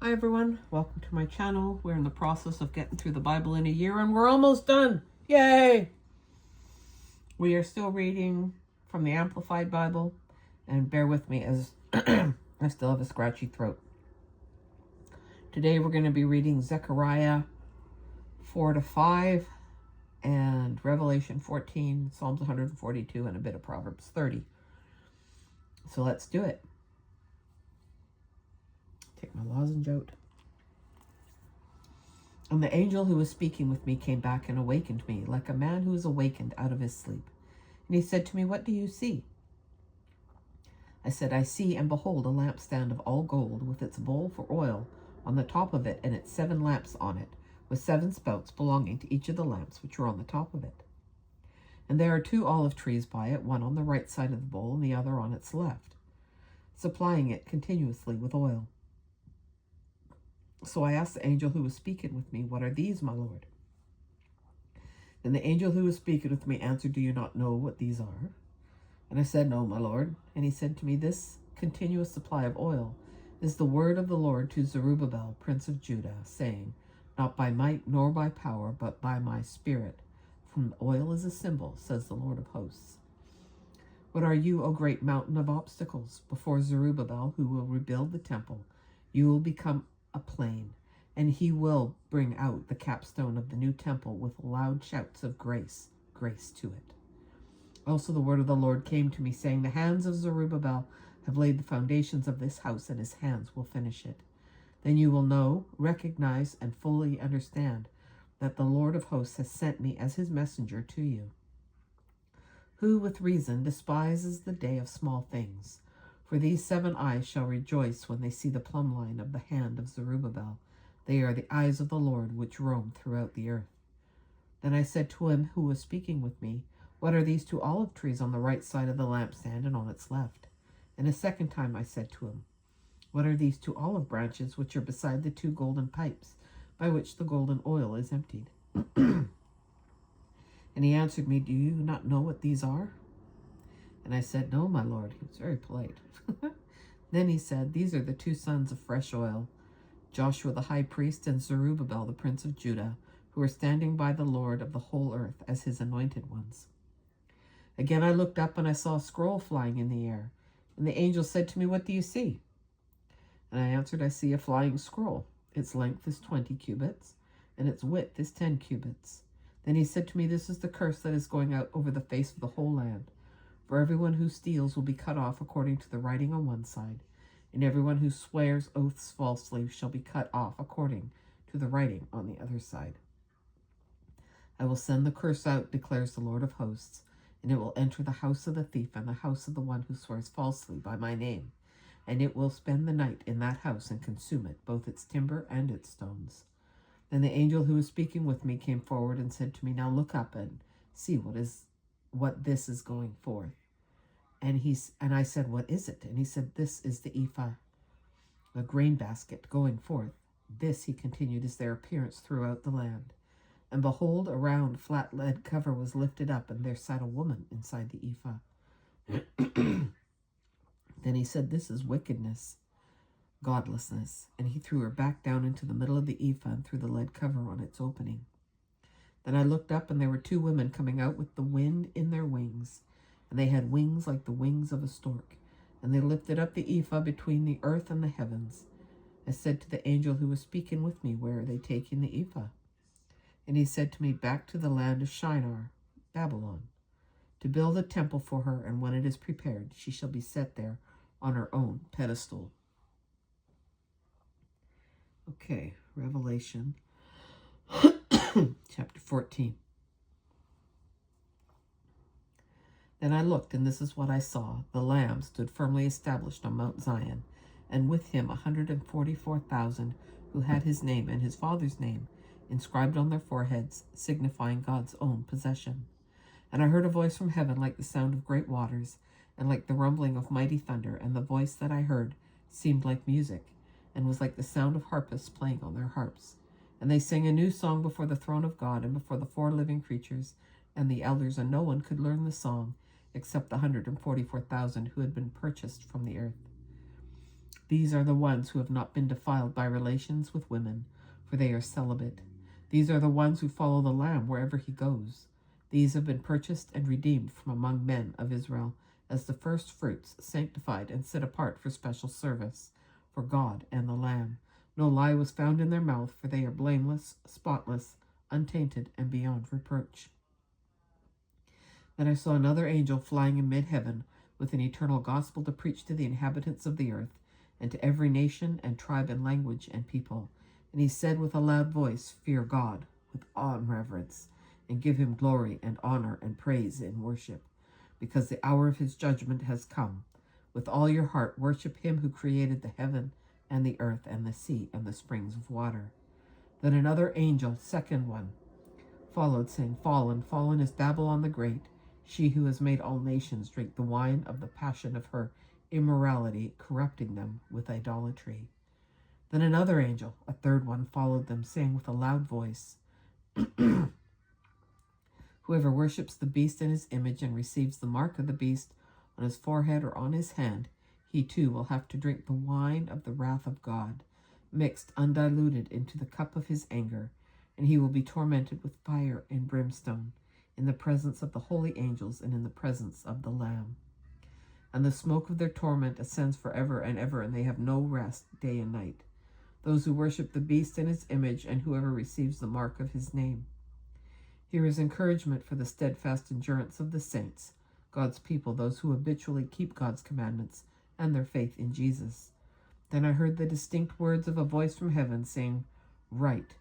Hi everyone, welcome to my channel. We're in the process of getting through the Bible in a year and we're almost done. Yay! We are still reading from the Amplified Bible, and bear with me as I still have a scratchy throat. Today we're going to be reading Zechariah 4-5 and Revelation 14, Psalms 142, and a bit of Proverbs 30. So let's do it. Take my lozenge out. And the angel who was speaking with me came back and awakened me, like a man who is awakened out of his sleep. And he said to me, "What do you see?" I said, "I see and behold a lampstand of all gold, with its bowl for oil on the top of it, and its 7 lamps on it, with 7 spouts belonging to each of the lamps which are on the top of it. And there are 2 olive trees by it, one on the right side of the bowl and the other on its left, supplying it continuously with oil." So I asked the angel who was speaking with me, "What are these, my Lord?" Then the angel who was speaking with me answered, "Do you not know what these are?" And I said, "No, my Lord." And he said to me, "This continuous supply of oil is the word of the Lord to Zerubbabel, prince of Judah, saying, Not by might nor by power, but by my spirit. For the oil is a symbol, says the Lord of hosts. What are you, O great mountain of obstacles? Before Zerubbabel, who will rebuild the temple, you will become a plain, and he will bring out the capstone of the new temple with loud shouts of grace, grace to it." Also the word of the Lord came to me, saying, "The hands of Zerubbabel have laid the foundations of this house, and his hands will finish it. Then you will know, recognize, and fully understand that the Lord of hosts has sent me as his messenger to you. Who with reason despises the day of small things? For these 7 eyes shall rejoice when they see the plumb line of the hand of Zerubbabel. They are the eyes of the Lord which roam throughout the earth." Then I said to him who was speaking with me, "What are these 2 olive trees on the right side of the lampstand and on its left?" And a second time I said to him, "What are these 2 olive branches which are beside the 2 golden pipes by which the golden oil is emptied?" And he answered me, "Do you not know what these are?" And I said, "No, my Lord." He was very polite. Then he said, "These are the 2 sons of fresh oil, Joshua the high priest and Zerubbabel the prince of Judah, who are standing by the Lord of the whole earth as his anointed ones." Again I looked up and I saw a scroll flying in the air. And the angel said to me, "What do you see?" And I answered, "I see a flying scroll. Its length is 20 cubits, and its width is 10 cubits. Then he said to me, This is the curse that is going out over the face of the whole land. For everyone who steals will be cut off according to the writing on one side, and everyone who swears oaths falsely shall be cut off according to the writing on the other side. I will send the curse out, declares the Lord of hosts, and it will enter the house of the thief and the house of the one who swears falsely by my name, and it will spend the night in that house and consume it, both its timber and its stones." Then the angel who was speaking with me came forward and said to me, "Now look up and see what this is going forth." And I said, "What is it?" And he said, "This is the ephah, a grain basket going forth. This," he continued, "is their appearance throughout the land. And behold, a round, flat lead cover was lifted up, and there sat a woman inside the ephah." Then he said, "This is wickedness, godlessness." And he threw her back down into the middle of the ephah and threw the lead cover on its opening. Then I looked up, and there were 2 women coming out with the wind in their wings. And they had wings like the wings of a stork. And they lifted up the ephah between the earth and the heavens. I said to the angel who was speaking with me, "Where are they taking the ephah?" And he said to me, "Back to the land of Shinar, Babylon, to build a temple for her, and when it is prepared, she shall be set there on her own pedestal." Okay, Revelation chapter 14. Then I looked, and this is what I saw. The Lamb stood firmly established on Mount Zion, and with him 144,000 who had his name and his father's name inscribed on their foreheads, signifying God's own possession. And I heard a voice from heaven like the sound of great waters, and like the rumbling of mighty thunder, and the voice that I heard seemed like music, and was like the sound of harpists playing on their harps. And they sang a new song before the throne of God and before the 4 living creatures and the elders, and no one could learn the song except the 144,000 who had been purchased from the earth. These are the ones who have not been defiled by relations with women, for they are celibate. These are the ones who follow the Lamb wherever he goes. These have been purchased and redeemed from among men of Israel as the first fruits, sanctified and set apart for special service, for God and the Lamb. No lie was found in their mouth, for they are blameless, spotless, untainted, and beyond reproach. Then I saw another angel flying in mid-heaven with an eternal gospel to preach to the inhabitants of the earth, and to every nation and tribe and language and people. And he said with a loud voice, Fear God with awe and reverence, and give him glory and honor and praise and worship, because the hour of his judgment has come. With all your heart worship him who created the heaven and the earth and the sea and the springs of water. Then another angel, second one, followed, saying, Fallen, fallen is Babylon the Great, she who has made all nations drink the wine of the passion of her immorality, corrupting them with idolatry. Then another angel, a third one, followed them, saying with a loud voice, Whoever worships the beast and his image and receives the mark of the beast on his forehead or on his hand, he too will have to drink the wine of the wrath of God, mixed undiluted into the cup of his anger, and he will be tormented with fire and brimstone, in the presence of the holy angels and in the presence of the Lamb. And the smoke of their torment ascends forever and ever, and they have no rest day and night, those who worship the beast and his image, and whoever receives the mark of his name. Here is encouragement for the steadfast endurance of the saints, God's people, those who habitually keep God's commandments and their faith in Jesus. Then I heard the distinct words of a voice from heaven saying, Right,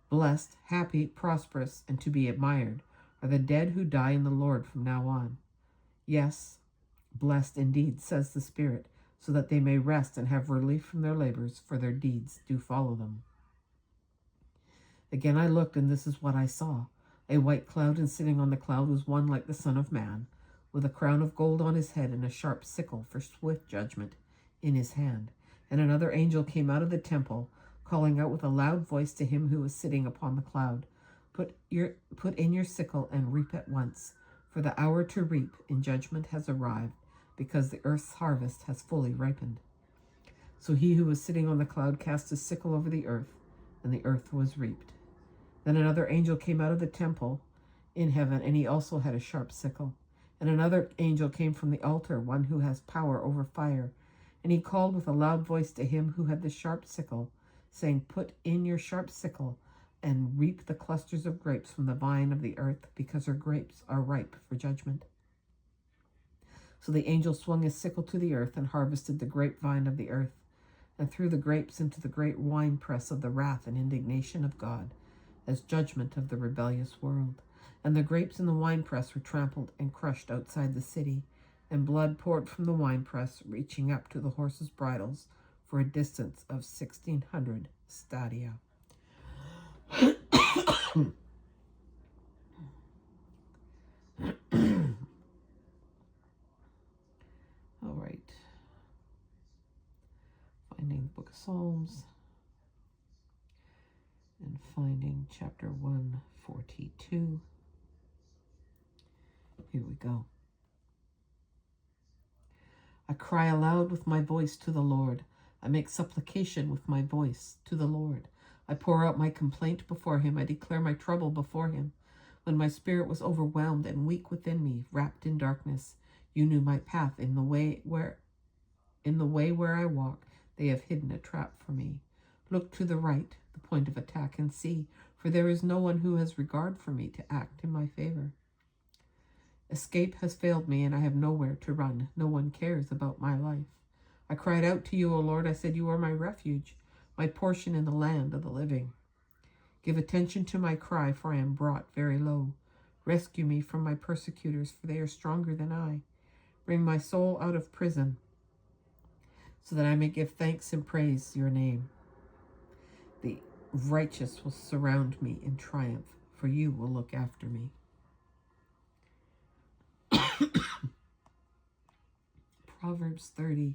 blessed, happy, prosperous, and to be admired are the dead who die in the Lord from now on. Yes, blessed indeed, says the Spirit, so that they may rest and have relief from their labors, for their deeds do follow them. Again I looked, and this is what I saw. A white cloud, and sitting on the cloud was one like the Son of Man, with a crown of gold on his head and a sharp sickle for swift judgment in his hand. And another angel came out of the temple, calling out with a loud voice to him who was sitting upon the cloud, Put in your sickle and reap at once, for the hour to reap in judgment has arrived, because the earth's harvest has fully ripened. So he who was sitting on the cloud cast his sickle over the earth, and the earth was reaped. Then another angel came out of the temple in heaven, and he also had a sharp sickle. And another angel came from the altar, one who has power over fire. And he called with a loud voice to him who had the sharp sickle, saying, Put in your sharp sickle and reap the clusters of grapes from the vine of the earth, because her grapes are ripe for judgment. So the angel swung his sickle to the earth and harvested the grapevine of the earth, and threw the grapes into the great winepress of the wrath and indignation of God, as judgment of the rebellious world. And the grapes in the winepress were trampled and crushed outside the city, and blood poured from the winepress, reaching up to the horses' bridles for a distance of 1,600 stadia. All right. Finding the book of Psalms and finding chapter 142. Here we go. I cry aloud with my voice to the Lord. I make supplication with my voice to the Lord. I pour out my complaint before him. I declare my trouble before him. When my spirit was overwhelmed and weak within me, wrapped in darkness, you knew my path. In the way where I walk, they have hidden a trap for me. Look to the right, the point of attack, and see, for there is no one who has regard for me to act in my favor. Escape has failed me, and I have nowhere to run. No one cares about my life. I cried out to you, O Lord. I said, You are my refuge, my portion in the land of the living. Give attention to my cry, for I am brought very low. Rescue me from my persecutors, for they are stronger than I. Bring my soul out of prison, so that I may give thanks and praise your name. The righteous will surround me in triumph, for you will look after me. Proverbs 30,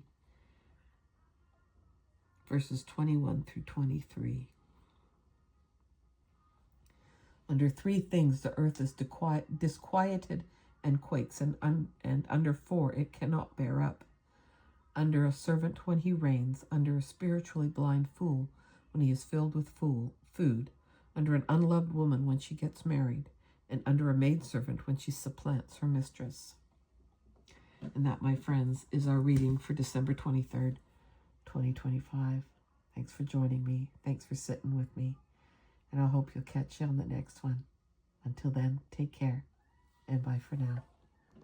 verses 21 through 23. Under three things the earth is disquieted and quakes, and under four it cannot bear up. under a servant when he reigns, under a spiritually blind fool when he is filled with food, under an unloved woman when she gets married, and under a maidservant when she supplants her mistress. And that, my friends, is our reading for December 23rd, 2025. Thanks for joining me. Thanks for sitting with me. And I hope you'll catch you on the next one. Until then, take care, and bye for now.